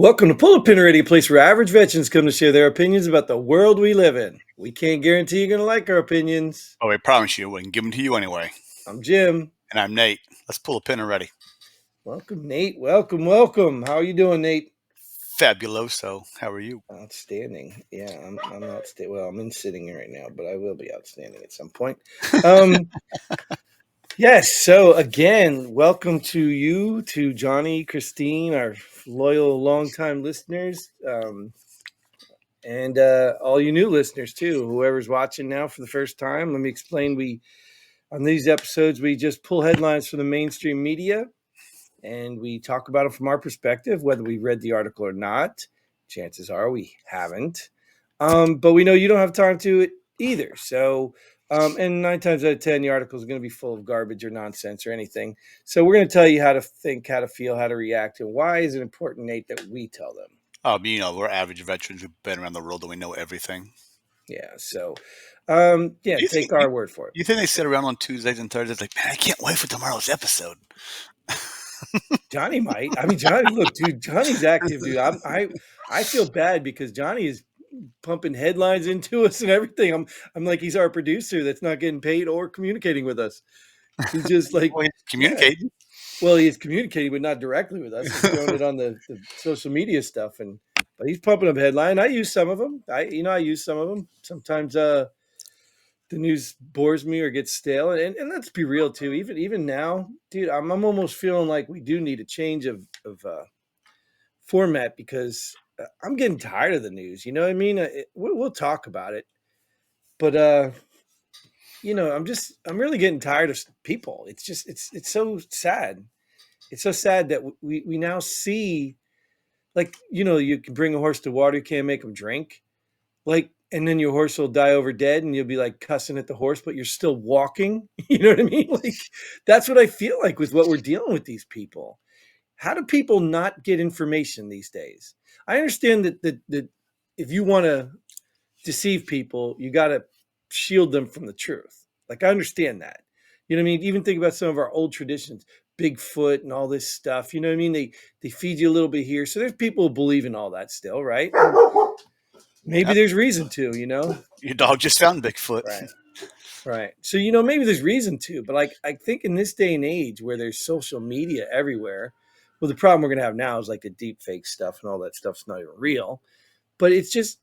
Welcome to Pull a Pin Already, a place where average veterans come to share their opinions about the world we live in. We can't guarantee you're going to like our opinions. Oh, I promise you, we can give them to you anyway. I'm Jim. And I'm Nate. Let's pull a pin already. Welcome, Nate. Welcome. How are you doing, Nate? Fabuloso. How are you? Outstanding. Yeah, I'm outstanding. Well, I'm in sitting right now, but I will be outstanding at some point. Yes. So again, welcome to you, to Johnny, Christine, our loyal, longtime listeners. And all you new listeners too, whoever's watching now for the first time. Let me explain. On these episodes, we just pull headlines from the mainstream media and we talk about them from our perspective, whether we read the article or not. Chances are we haven't. But we know you don't have time to it either. So, and 9 times out of 10, the article is going to be full of garbage or nonsense or anything. So we're going to tell you how to think, how to feel, how to react, and why is it important, Nate, that we tell them. We're average veterans who've been around the world and we know everything. Yeah. So, take our word for it. You think they sit around on Tuesdays and Thursdays like, man, I can't wait for tomorrow's episode. Johnny might. I mean, Johnny, look, dude, Johnny's active, dude. I feel bad because Johnny is pumping headlines into us and everything. I'm like, he's our producer that's not getting paid or communicating with us. He's just like Well, he's communicating. Yeah. Well, he's communicating, but not directly with us. He's throwing it on the social media stuff, but he's pumping up headline. I use some of them. I use some of them. Sometimes the news bores me or gets stale. And let's be real too. Even now, dude, I'm almost feeling like we do need a change of format because I'm getting tired of the news. You know what I mean? We'll talk about it, but I'm really getting tired of people. It's just it's so sad. It's so sad that we now see, like, you can bring a horse to water, you can't make him drink, like. And then your horse will die over dead and you'll be like cussing at the horse, but you're still walking. You know what I mean? Like, that's what I feel like with what we're dealing with these people. How do people not get information these days? I understand that if you want to deceive people, you got to shield them from the truth. Like, I understand that. You know what I mean? Even think about some of our old traditions, Bigfoot and all this stuff. You know what I mean? They feed you a little bit here. So there's people who believe in all that still, right? Maybe there's reason to, Your dog just found Bigfoot. Right. So, maybe there's reason to, but like, I think in this day and age where there's social media everywhere, well, the problem we're going to have now is like the deep fake stuff and all that stuff's not even real, but it's just,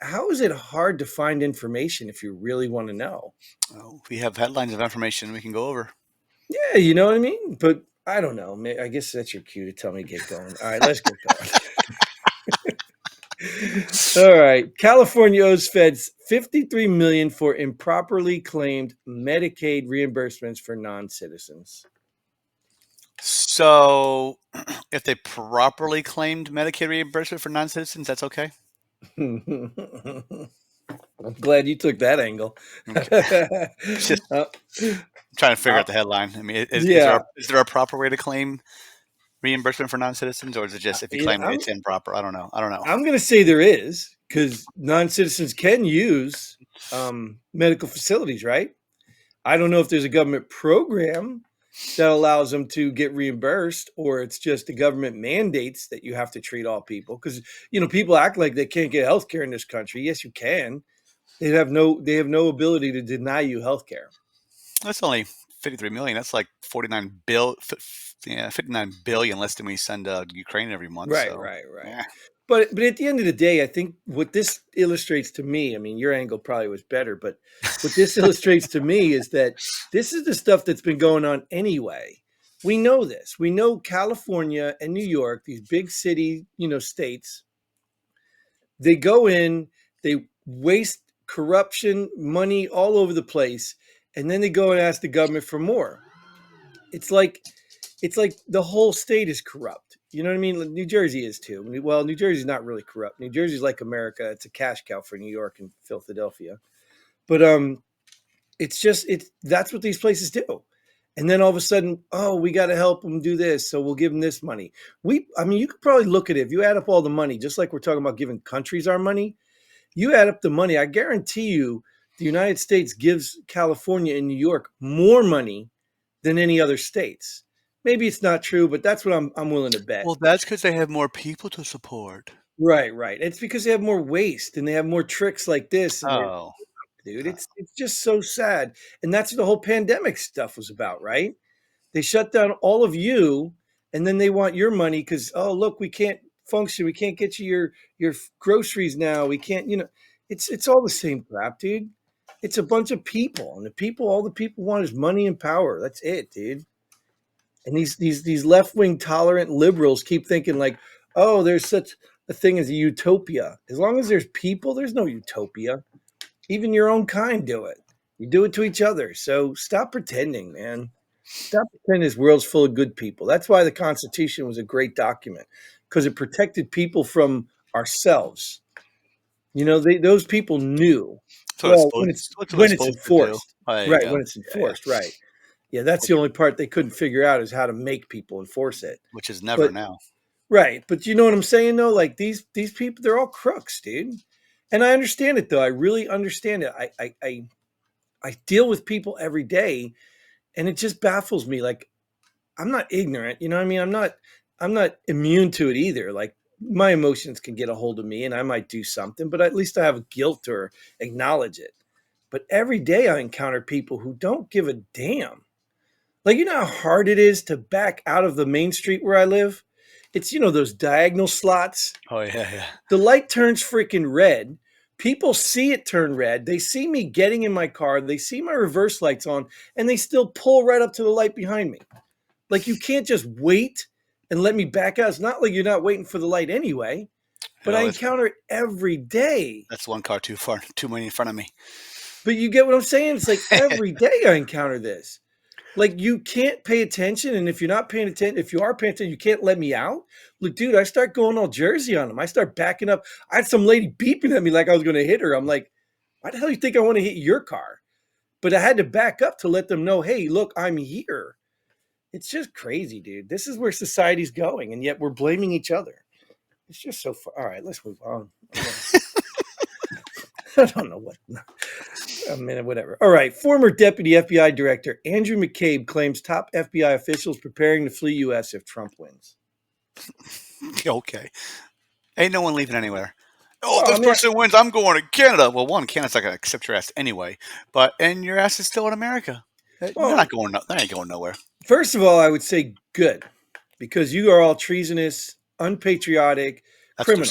how is it hard to find information if you really want to know? Oh, we have headlines of information we can go over. Yeah. You know what I mean? But I don't know. I guess that's your cue to tell me to get going. All right, let's get going. All right. California owes feds $53 million for improperly claimed Medicaid reimbursements for non-citizens. So, if they properly claimed Medicaid reimbursement for non-citizens, that's okay? I'm glad you took that angle. Just trying to figure out the headline. I mean, is there a proper way to claim reimbursement for non-citizens, or is it just if you claim it's improper? I don't know. I'm going to say there is, because non-citizens can use medical facilities, right? I don't know if there's a government program that allows them to get reimbursed, or it's just the government mandates that you have to treat all people. Because people act like they can't get health care in this country. Yes, you can. They have no ability to deny you health care. That's only 53 million. That's like 59 billion less than we send Ukraine every month. Right, so, right. Yeah. But at the end of the day, I think what this illustrates to me, I mean, your angle probably was better, but what this illustrates to me is that this is the stuff that's been going on anyway. We know this. We know California and New York, these big city, states, they go in, they waste corruption, money all over the place, and then they go and ask the government for more. It's like the whole state is corrupt. You know what I mean? New Jersey is too. Well, New Jersey's not really corrupt. New Jersey's like America. It's a cash cow for New York and Philadelphia. But that's what these places do. And then all of a sudden, we got to help them do this, so we'll give them this money. You could probably look at it. If you add up all the money, just like we're talking about giving countries our money, you add up the money. I guarantee you the United States gives California and New York more money than any other states. Maybe it's not true, but that's what I'm willing to bet. Well, that's because they have more people to support. Right, right. It's because they have more waste and they have more tricks like this, and they're Oh, dude, it's just so sad. And that's what the whole pandemic stuff was about, right? They shut down all of you, and then they want your money because, oh, look, we can't function. We can't get you your groceries now. We can't, it's all the same crap, dude. It's a bunch of people, and all the people want is money and power. That's it, dude. And these left wing tolerant liberals keep thinking like, oh, there's such a thing as a utopia. As long as there's people, there's no utopia. Even your own kind do it. You do it to each other. So stop pretending, man. Stop pretending this world's full of good people. That's why the Constitution was a great document, because it protected people from ourselves. Those people knew. that's what it's Well, supposed. That's what it's when it's supposed to do. enforced, Oh, there you right? go. When it's Yeah, yeah. enforced, right? Yeah, that's the only part they couldn't figure out is how to make people enforce it. Which is never But now. right, but you know what I'm saying though? Like these people, they're all crooks, dude. And I understand it though. I really understand it. I deal with people every day, and it just baffles me. Like I'm not ignorant, you know what I mean? I'm not immune to it either. Like my emotions can get a hold of me and I might do something, but at least I have guilt or acknowledge it. But every day I encounter people who don't give a damn. Like you know how hard it is to back out of the main street where I live? It's those diagonal slots. Oh yeah, yeah. The light turns freaking red. People see it turn red. They see me getting in my car. They see my reverse lights on, and they still pull right up to the light behind me. Like you can't just wait and let me back out. It's not like you're not waiting for the light anyway. You But I know, encounter it every day. that's one car too far, too many in front of me. But you get what I'm saying? It's like every day I encounter this. Like you can't pay attention, and if you're not paying attention, if you are paying attention, you can't let me out. Look, dude, I start going all Jersey on them. I start backing up. I had some lady beeping at me like I was going to hit her. I'm like, why the hell do you think I want to hit your car? But I had to back up to let them know, hey, look, I'm here. It's just crazy, dude. This is where society's going, and yet we're blaming each other. It's just so far. All right, let's move on. I don't know what. A minute, whatever. All right. Former Deputy FBI Director Andrew McCabe claims top FBI officials preparing to flee U.S. if Trump wins. Okay. Ain't no one leaving anywhere. Oh, Well, this person wins, I'm going to Canada. Well, one, Canada's not going to accept your ass anyway. And your ass is still in America. They're not going. They ain't going nowhere. First of all, I would say good, because you are all treasonous, unpatriotic criminals. What they're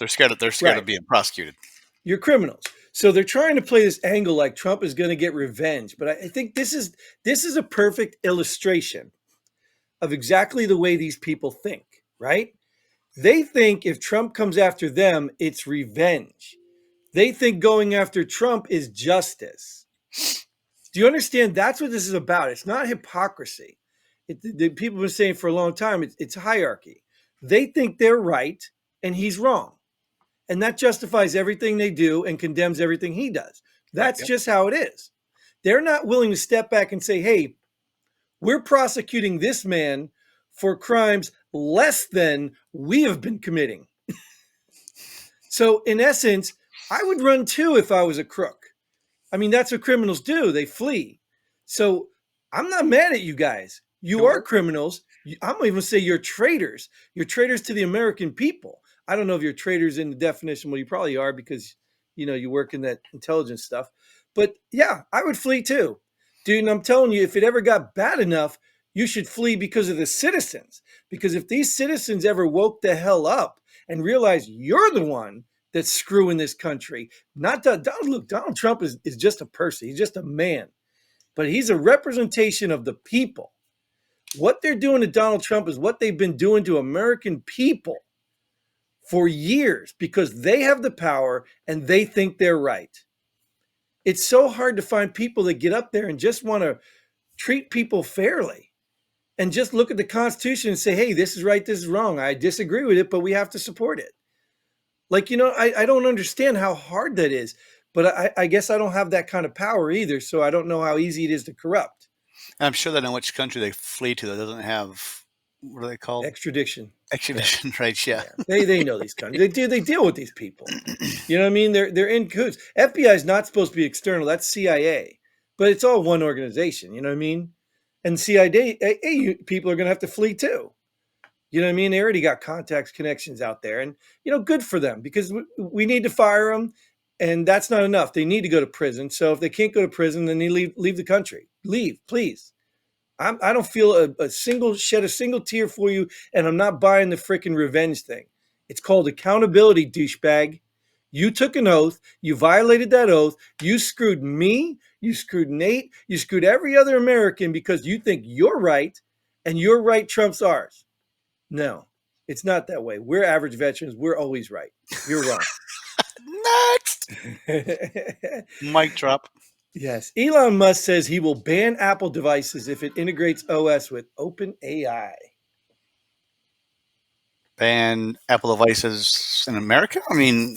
scared of. They're scared of being prosecuted. You're criminals. So they're trying to play this angle like Trump is going to get revenge. But I think this is a perfect illustration of exactly the way these people think, right? They think if Trump comes after them, it's revenge. They think going after Trump is justice. Do you understand? That's what this is about. It's not hypocrisy. The people have been saying for a long time, it's hierarchy. They think they're right and he's wrong. And that justifies everything they do and condemns everything he does. That's just how it is. They're not willing to step back and say, hey, we're prosecuting this man for crimes less than we have been committing. So in essence, I would run too if I was a crook. I mean, that's what criminals do. They flee. So I'm not mad at you guys. You are criminals. I'm going to even say you're traitors. You're traitors to the American people. I don't know if you're traitors in the definition. Well, you probably are because, you work in that intelligence stuff. But yeah, I would flee too. Dude, and I'm telling you, if it ever got bad enough, you should flee because of the citizens. Because if these citizens ever woke the hell up and realized you're the one that's screwing this country, not Donald Trump is just a person. He's just a man. But he's a representation of the people. What they're doing to Donald Trump is what they've been doing to American people for years because they have the power and they think they're right. It's so hard to find people that get up there and just want to treat people fairly and just look at the Constitution and say, hey, this is right, this is wrong. I disagree with it, but we have to support it. Like, I don't understand how hard that is, but I guess I don't have that kind of power either. So I don't know how easy it is to corrupt. I'm sure that in which country they flee to that doesn't have, what are they called? Extradition. Extradition, yeah. Right? Yeah. They know these countries. They deal with these people. You know what I mean? They're in cahoots. FBI is not supposed to be external. That's CIA, but it's all one organization. You know what I mean? And CIA people are going to have to flee too. You know what I mean? They already got contacts, connections out there, and good for them because we need to fire them, and that's not enough. They need to go to prison. So if they can't go to prison, then they leave the country. Leave, please. I don't feel shed a single tear for you, and I'm not buying the freaking revenge thing. It's called accountability, douchebag. You took an oath. You violated that oath. You screwed me. You screwed Nate. You screwed every other American because you think you're right, and your right trumps ours. No, it's not that way. We're average veterans. We're always right. You're wrong. Next. Mic drop. Yes. Elon Musk says he will ban Apple devices if it integrates OS with OpenAI. Ban Apple devices in America? I mean,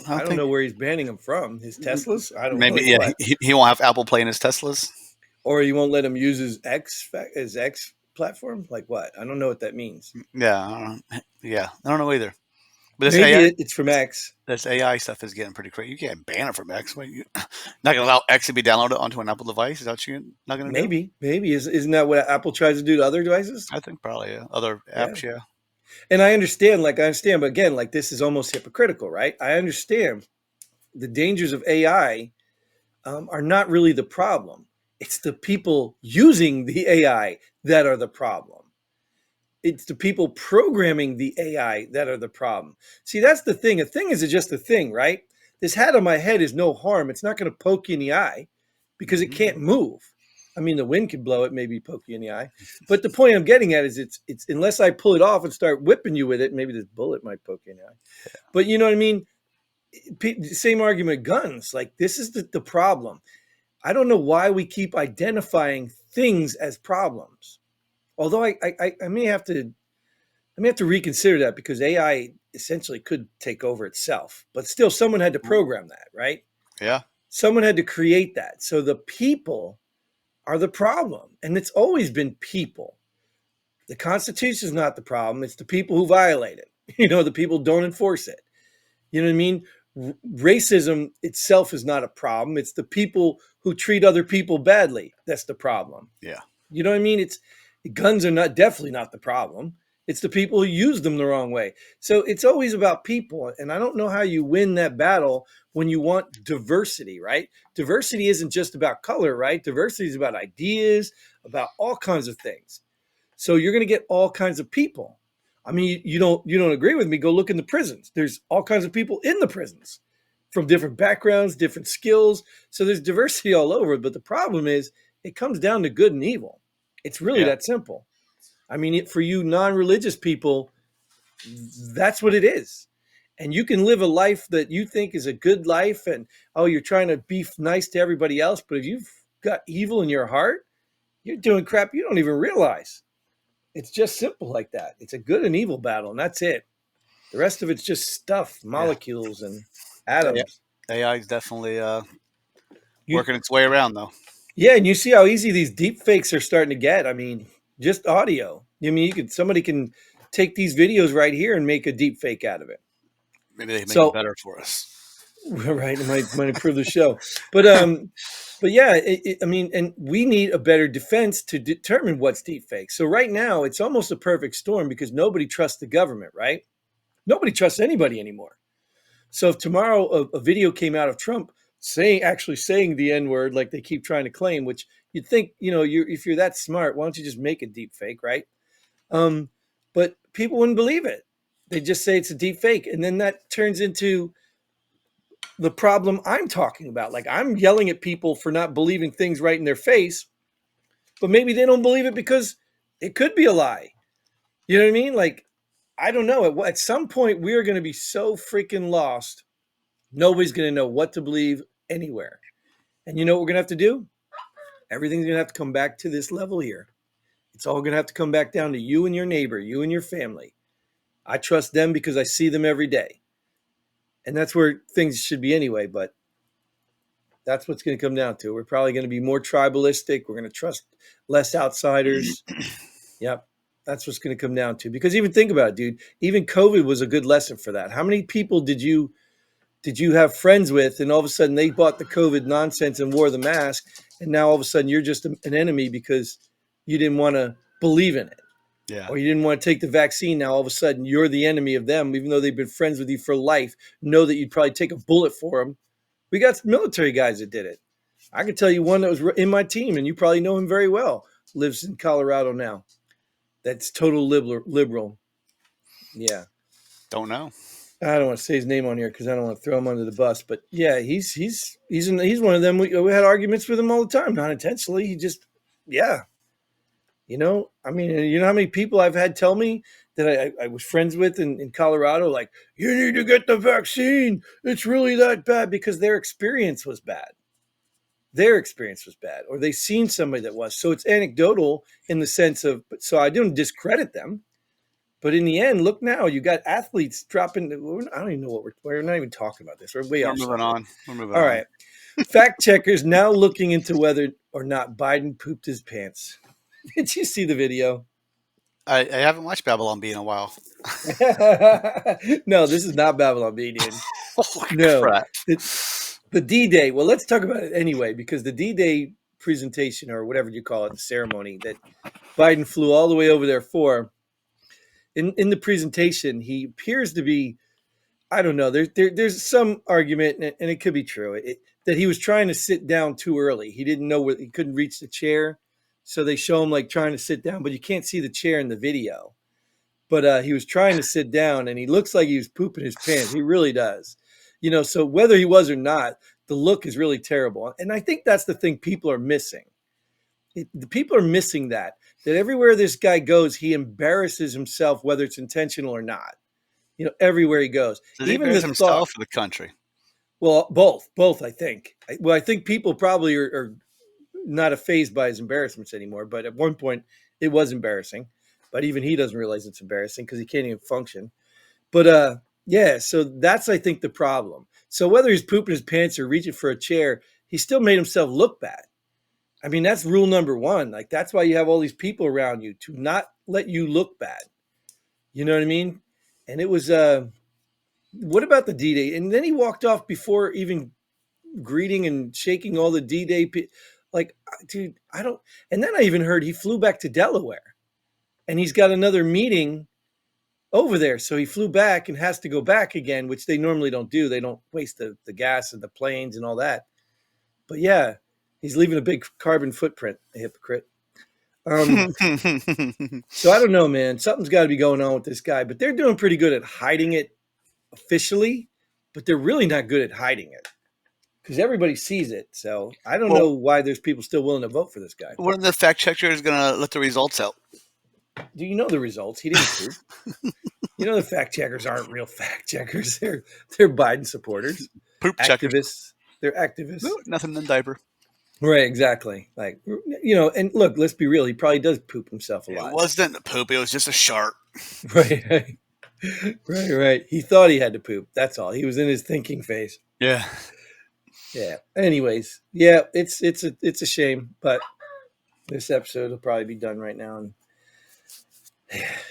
I don't know where he's banning them from. His Teslas? I don't know. Maybe, yeah, he won't have Apple Play in his Teslas. Or he won't let him use his X platform? Like what? I don't know what that means. Yeah, I don't know either. But maybe it's from X. This AI stuff is getting pretty crazy. You can't ban it from X. Not going to allow X to be downloaded onto an Apple device? Is that what you're not going to do? Maybe. Isn't that what Apple tries to do to other devices? I think probably, yeah. Other apps, yeah. And I understand, but again, this is almost hypocritical, right? I understand the dangers of AI are not really the problem. It's the people using the AI that are the problem. It's the people programming the AI that are the problem. See, that's the thing. A thing is just a thing, right? This hat on my head is no harm. It's not going to poke you in the eye because it can't move. I mean, the wind can blow it, maybe poke you in the eye. But the point I'm getting at is it's unless I pull it off and start whipping you with it, maybe this bullet might poke you in the eye. Yeah. But you know what I mean? Same argument, guns. This is the problem. I don't know why we keep identifying things as problems. Although I may have to reconsider that because AI essentially could take over itself. But still, someone had to program that, right? Yeah. Someone had to create that. So the people are the problem. And it's always been people. The Constitution is not the problem. It's the people who violate it. The people don't enforce it. You know what I mean? Racism itself is not a problem. It's the people who treat other people badly. That's the problem. Yeah. You know what I mean? Guns are definitely not the problem. It's the people who use them the wrong way. So it's always about people. And I don't know how you win that battle when you want diversity, right? Diversity isn't just about color, right? Diversity is about ideas, about all kinds of things. So you're going to get all kinds of people. I mean, you don't agree with me? Go look in the prisons. There's all kinds of people in the prisons from different backgrounds, different skills. So there's diversity all over. But the problem is it comes down to good and evil. It's really that simple. I mean, for you non-religious people, that's what it is. And you can live a life that you think is a good life and, you're trying to be nice to everybody else. But if you've got evil in your heart, you're doing crap you don't even realize. It's just simple like that. It's a good and evil battle, and that's it. The rest of it's just stuff, molecules and atoms. AI is definitely working its way around, though. Yeah, and you see how easy these deep fakes are starting to get. I mean, just audio. I mean, somebody can take these videos right here and make a deep fake out of it. Maybe they can make it better for us. Right, it might improve the show. But yeah, I mean, and we need a better defense to determine what's deep fake. So right now, it's almost a perfect storm because nobody trusts the government, right? Nobody trusts anybody anymore. So if tomorrow a video came out of Trump actually saying the N-word like they keep trying to claim, which you'd think, if you're that smart, why don't you just make a deep fake, right? But people wouldn't believe it. They just say it's a deep fake. And then that turns into the problem I'm talking about. I'm yelling at people for not believing things right in their face, but maybe they don't believe it because it could be a lie. You know what I mean? I don't know. At some point, we're going to be so freaking lost. Nobody's going to know what to believe anywhere. And you know what we're going to have to do? Everything's going to have to come back to this level here. It's all going to have to come back down to you and your neighbor, you and your family. I trust them because I see them every day. And that's where things should be anyway, but that's what's going to come down to. We're probably going to be more tribalistic. We're going to trust less outsiders. Yep. That's what's going to come down to. Because even think about it, dude. Even COVID was a good lesson for that. How many people did you have friends with, and all of a sudden they bought the COVID nonsense and wore the mask, and now all of a sudden you're just an enemy because you didn't want to believe in it. Yeah. Or you didn't want to take the vaccine. Now all of a sudden you're the enemy of them, even though they've been friends with you for life. Know that you'd probably take a bullet for them. We got military guys that did it. I can tell you one that was in my team, and you probably know him very well. Lives in Colorado now. That's total liberal. Yeah. Don't know. I don't want to say his name on here because I don't want to throw him under the bus. But yeah, he's one of them. We had arguments with him all the time, not intentionally. He just, yeah. I mean, you know how many people I've had tell me that I was friends with in Colorado, like, you need to get the vaccine. It's really that bad, because their experience was bad. Or they seen somebody that was. So it's anecdotal in the sense of, so I didn't discredit them. But in the end, look now, you got athletes dropping. I don't even know what we're not even talking about this. We're way off. Moving on. All right. Fact checkers now looking into whether or not Biden pooped his pants. Did you see the video? I haven't watched Babylon Bee in a while. No, this is not Babylon Bee. No, the D-Day. Well, let's talk about it anyway, because the D-Day presentation, or whatever you call it, the ceremony that Biden flew all the way over there for. In the presentation, he appears to be, I don't know, there's some argument, and it could be true, that he was trying to sit down too early. He didn't know he couldn't reach the chair. So they show him like trying to sit down, but you can't see the chair in the video. But he was trying to sit down, and he looks like he was pooping his pants. He really does. So whether he was or not, the look is really terrible. And I think that's the thing people are missing. The people are missing that everywhere this guy goes, he embarrasses himself, whether it's intentional or not. Everywhere he goes. Does he embarrass himself or the country? Well, both, I think. I think people probably are not fazed by his embarrassments anymore. But at one point, it was embarrassing. But even he doesn't realize it's embarrassing because he can't even function. But yeah, so that's, I think, the problem. So whether he's pooping his pants or reaching for a chair, he still made himself look bad. I mean, that's rule number one. Like, that's why you have all these people around you, to not let you look bad. You know what I mean? And it was, what about the D-Day? And then he walked off before even greeting and shaking all the D-Day. Like, dude, I don't. And then I even heard he flew back to Delaware, and he's got another meeting over there. So he flew back and has to go back again, which they normally don't do. They don't waste the gas and the planes and all that. But yeah, he's leaving a big carbon footprint, a hypocrite. So I don't know, man. Something's got to be going on with this guy. But they're doing pretty good at hiding it officially, but they're really not good at hiding it, because everybody sees it. So I don't know why there's people still willing to vote for this guy. When are the fact checkers going to let the results out? Do you know the results? He didn't poop. The fact checkers aren't real fact checkers. They're Biden supporters. Poop activists. Checkers. They're activists. No, nothing in the diaper. Right, exactly. Like, and look, let's be real. He probably does poop himself a lot. It wasn't a poop. It was just a shark. Right. He thought he had to poop. That's all. He was in his thinking phase. Yeah. Yeah. Anyways, yeah, it's a shame, but this episode will probably be done right now. And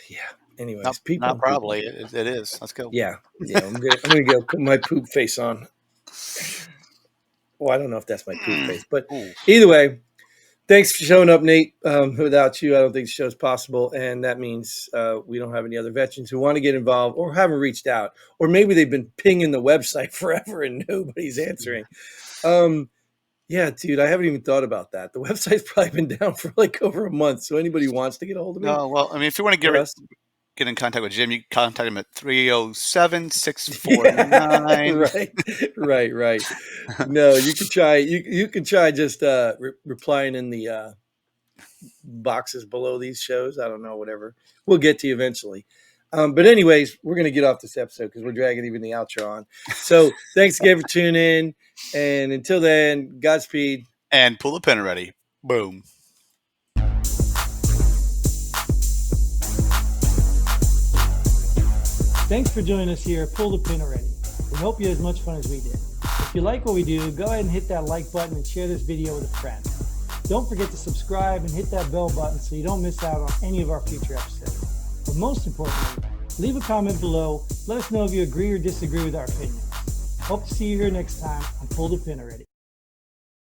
yeah. Anyways, people. Not probably. It is. Let's go. Yeah. I'm gonna go put my poop face on. Well, I don't know if that's my poop face, but either way, thanks for showing up, Nate. Without you, I don't think the show's possible, and that means we don't have any other veterans who want to get involved or haven't reached out, or maybe they've been pinging the website forever and nobody's answering. Yeah, dude, I haven't even thought about that. The website's probably been down for like over a month, so anybody wants to get a hold of me. No, well, I mean, if you want to get in contact with Jim, you can contact him at 307-649. Right. No, you can try. You can try just replying in the boxes below these shows. I don't know, whatever. We'll get to you eventually. But anyways, we're gonna get off this episode because we're dragging even the outro on. So thanks again for tuning in, and until then, Godspeed. And pull the pin already. Boom. Thanks for joining us here at Pull the Pin Already. We hope you had as much fun as we did. If you like what we do, go ahead and hit that like button and share this video with a friend. Don't forget to subscribe and hit that bell button so you don't miss out on any of our future episodes. But most importantly, leave a comment below. Let us know if you agree or disagree with our opinions. Hope to see you here next time on Pull the Pin Already.